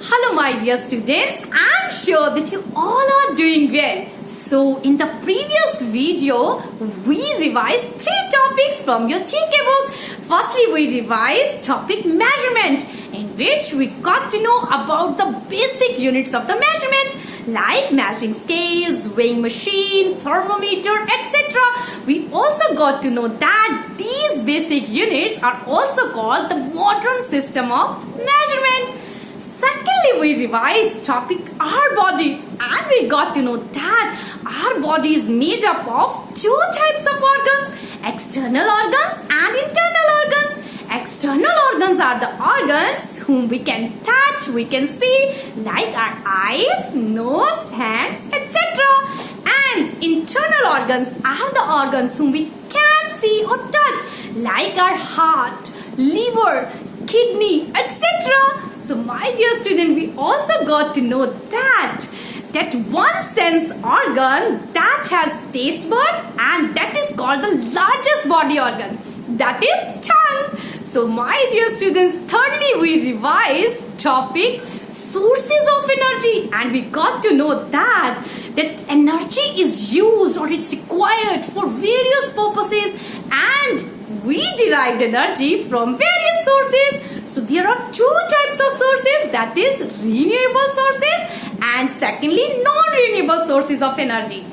Hello my dear students, I'm sure that you all are doing well. So in the previous video, we revised 3 topics from your GK book. Firstly, we revised topic measurement, in which we got to know about the basic units of the measurement like measuring scales, weighing machine, thermometer, etc. We also got to know that these basic units are also called the modern system of measurement. Secondly, we revised topic our body, and we got to know that our body is made up of 2 types of organs, external organs and internal organs. External organs are the organs whom we can touch, we can see, like our eyes, nose, hands, etc. And internal organs are the organs whom we can see or touch, like our heart, liver, kidney, etc. So my dear student, we also got to know that one sense organ that has taste bud, and that is called the largest body organ, that is tongue. So my dear students, thirdly we revised topic sources of energy, and we got to know that energy is used or it's required for various purposes, and we derived energy from various sources. So there are 2 types of sources, that is renewable sources and secondly non-renewable sources of energy.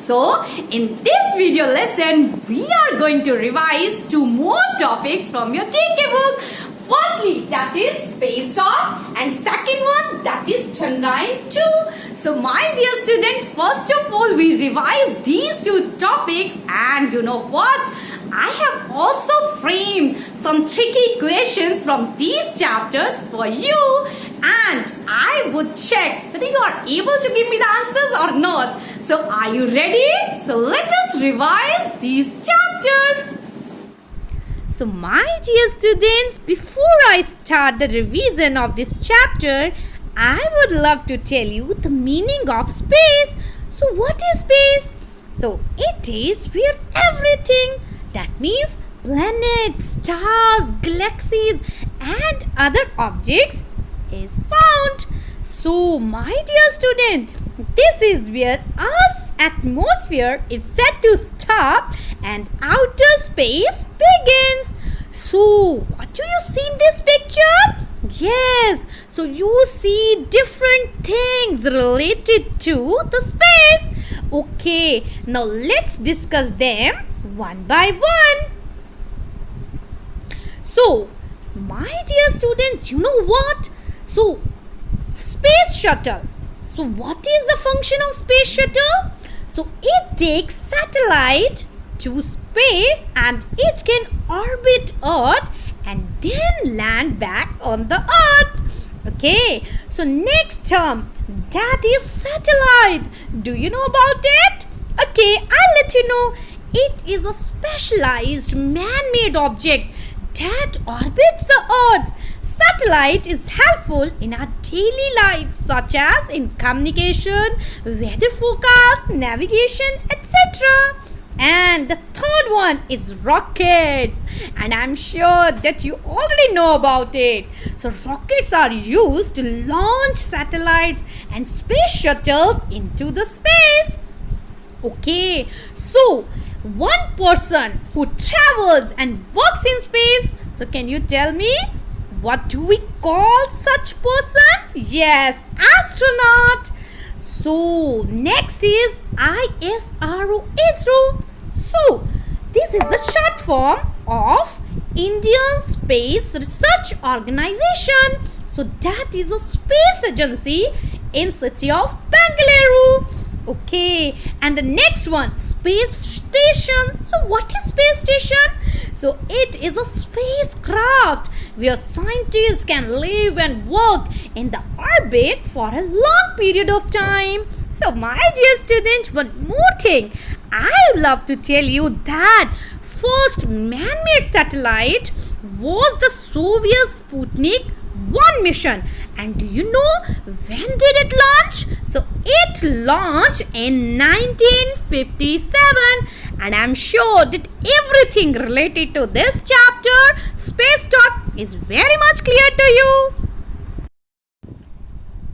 So in this video lesson, we are going to revise 2 more topics from your GK book. Firstly, that is space talk, and second one, that is Chandrayaan 2. So my dear student, first of all, we revise these 2 topics, and you know what? I have also framed some tricky questions from these chapters for you, and I would check whether you are able to give me the answers or not. So are you ready? So let us revise these chapters. So my dear students, before I start the revision of this chapter, I would love to tell you the meaning of space. So what is space? So it is where everything, that means planets, stars, galaxies and other objects is found. So my dear student, this is where Earth's atmosphere is set to stop and outer space begins. So what do you see in this picture? Yes, so you see different things related to the space. Okay, now let's discuss them one by one. So my dear students, you know what? So space shuttle. So what is the function of space shuttle? So it takes satellite to space and it can orbit Earth and then land back on the Earth. Okay, so next term, that is satellite. Do you know about it? Okay, I'll let you know. It is a specialized man-made object that orbits the Earth. Satellite is helpful in our daily life, such as in communication, weather forecast, navigation, etc. And the third one is rockets, and I'm sure that you already know about it. So rockets are used to launch satellites and space shuttles into the space. Okay, so one person who travels and works in space, so can you tell me, what do we call such person? Yes, astronaut. So next is ISRO, ISRO. So this is the short form of Indian Space Research Organization. So that is a space agency in city of Bengaluru. Okay, and the next one, space station. So what is space station? So it is a spacecraft where scientists can live and work in the orbit for a long period of time. So my dear student, one more thing, I would love to tell you that first man-made satellite was the Soviet Sputnik 1 mission. And do you know when did it launch? So it launched in 1957, and I'm sure that everything related to this chapter, space talk, is very much clear to you.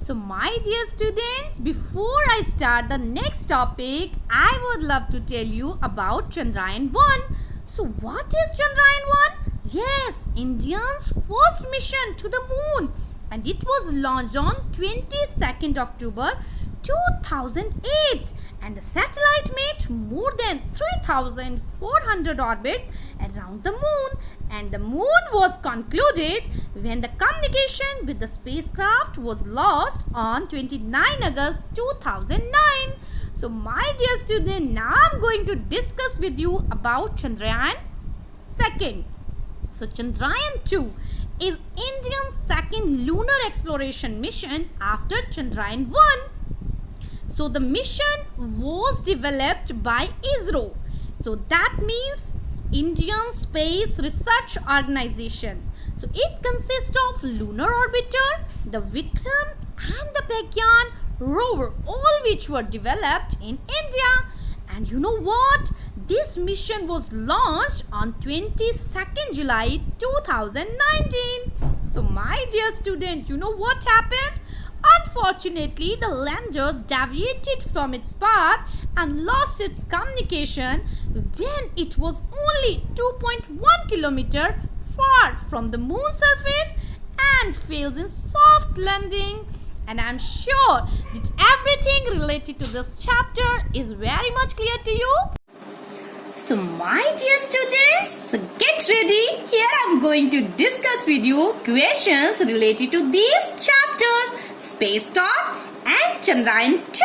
So my dear students, before I start the next topic, I would love to tell you about Chandrayaan-1. So what is Chandrayaan-1? Yes, India's first mission to the moon, and it was launched on 22nd October 2008, and the satellite made more than 3,400 orbits around the moon, and the moon was concluded when the communication with the spacecraft was lost on 29 August 2009. So my dear student, now I'm going to discuss with you about Chandrayaan 2. So Chandrayaan-2 is India's second lunar exploration mission after Chandrayaan-1. So the mission was developed by ISRO. So that means Indian Space Research Organization. So it consists of lunar orbiter, the Vikram and the Pragyan rover, all which were developed in India. And you know what? This mission was launched on 22nd July 2019. So my dear student, you know what happened? Unfortunately, the lander deviated from its path and lost its communication when it was only 2.1 kilometer far from the moon surface and failed in soft landing. And I'm sure that everything related to this chapter is very much clear to you. So my dear students, so get ready. Here I'm going to discuss with you questions related to these chapters, Space Talk and Chandrayaan-2.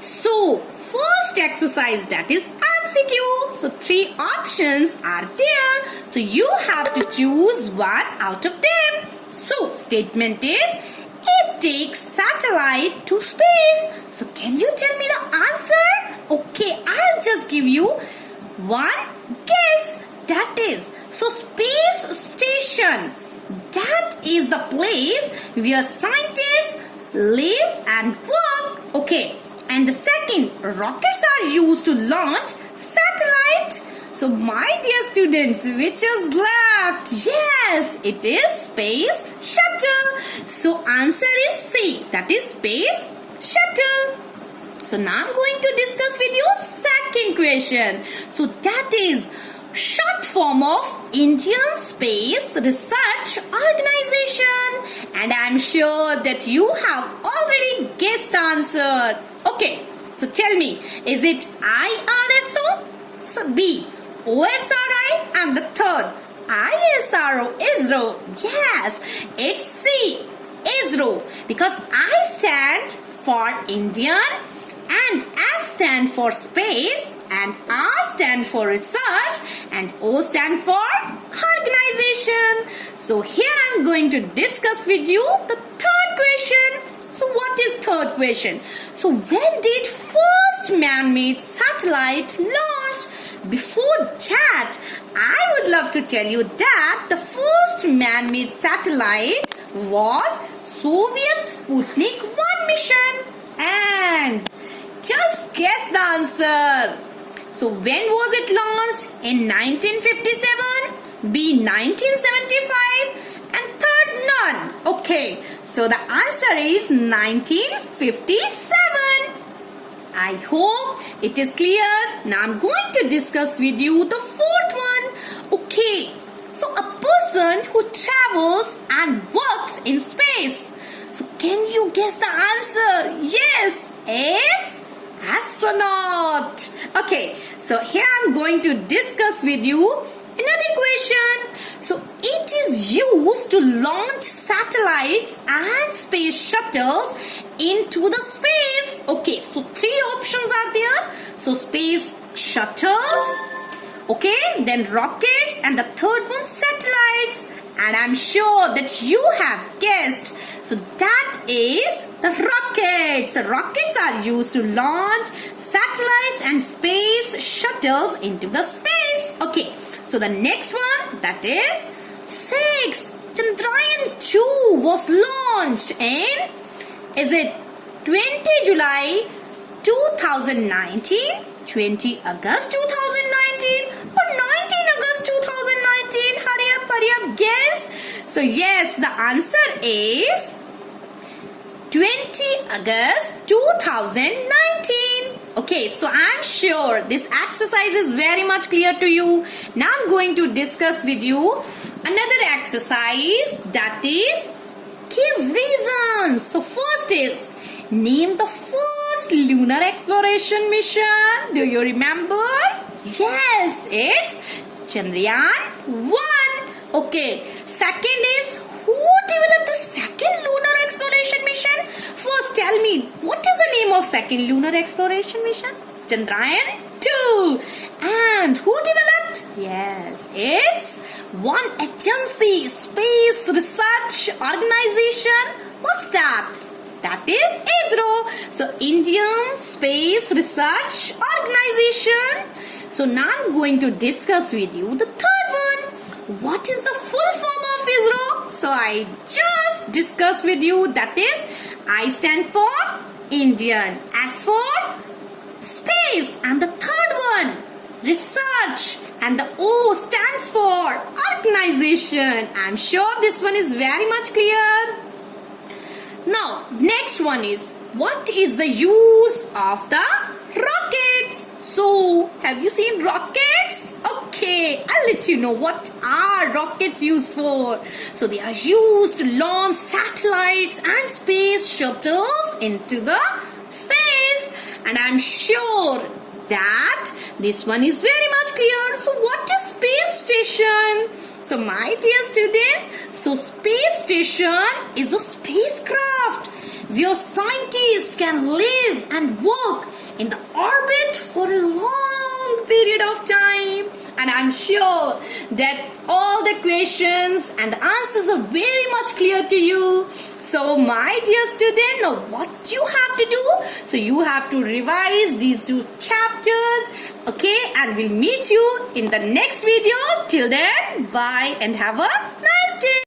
So first exercise, that is MCQ. So 3 options are there. So you have to choose one out of them. So statement is, it takes satellite to space. So can you tell me the answer? Okay, I'll just give you one guess. That is, so space station, that is the place where scientists live and work. Okay, and the second, rockets are used to launch satellite. So my dear students, which is left? Yes, it is space shuttle. So answer is C, that is space shuttle. So now I'm going to discuss with you second question. So that is short form of Indian Space Research Organization. And I'm sure that you have already guessed the answer. Okay, so tell me, is it IRSO? So B, OSRI, and the third, ISRO, ISRO. Yes, it's C, ISRO, because I stand for Indian, and S stand for space, and R stand for research, and O stand for organization. So here I'm going to discuss with you the third question. So what is third question? So when did first man-made satellite launch? Before that, I would love to tell you that the first man-made satellite was Soviet Sputnik 1 mission. And just guess the answer. So when was it launched? In 1957, B 1975, and third none. Okay, so the answer is 1957. I hope it is clear. Now I'm going to discuss with you the fourth one. Okay, so a person who travels and works in space. So can you guess the answer? Yes, it's astronaut. Okay, so here I'm going to discuss with you another question. So it is used to launch satellites and space shuttles into the space. Okay, so 3 options are there. So space shuttles, okay, then rockets, and the third one satellites. And I'm sure that you have guessed. So that is the rockets. The rockets are used to launch satellites and space shuttles into the space. Okay, so the next one, that is 6. Chandrayaan-2 was launched in, is it 20 July 2019, 20 August 2019, or 19 August 2019? Hurry up, guess. So yes, the answer is 20 August 2019. Okay, so I'm sure this exercise is very much clear to you. Now I'm going to discuss with you another exercise, that is give reasons. So first is name the first lunar exploration mission. Do you remember? Yes, it's Chandrayaan 1. Okay, second is who developed the second lunar exploration mission? First tell me, what is the name of second lunar exploration mission? Chandrayaan 2. And who developed? Yes, it's one agency, Space Research Organization. What's that? That is ISRO. So Indian Space Research Organization. So now I'm going to discuss with you the third one. What is the full form of ISRO? So I just discussed with you, that is I stand for Indian, S for space, and the third one research, and the O stands for organization. I'm sure this one is very much clear. Now next one is, what is the use of the rockets? So have you seen rockets? Okay, I'll let you know what are rockets used for. So they are used to launch satellites and space shuttles into the space, and I'm sure that this one is very much clear. So what is space station? So my dear students, so space station is a spacecraft where scientists can live and work in the orbit for a long period of time. And I'm sure that all the questions and the answers are very much clear to you. So my dear student, now what you have to do? So you have to revise these two chapters. Okay, and we'll meet you in the next video. Till then, bye and have a nice day.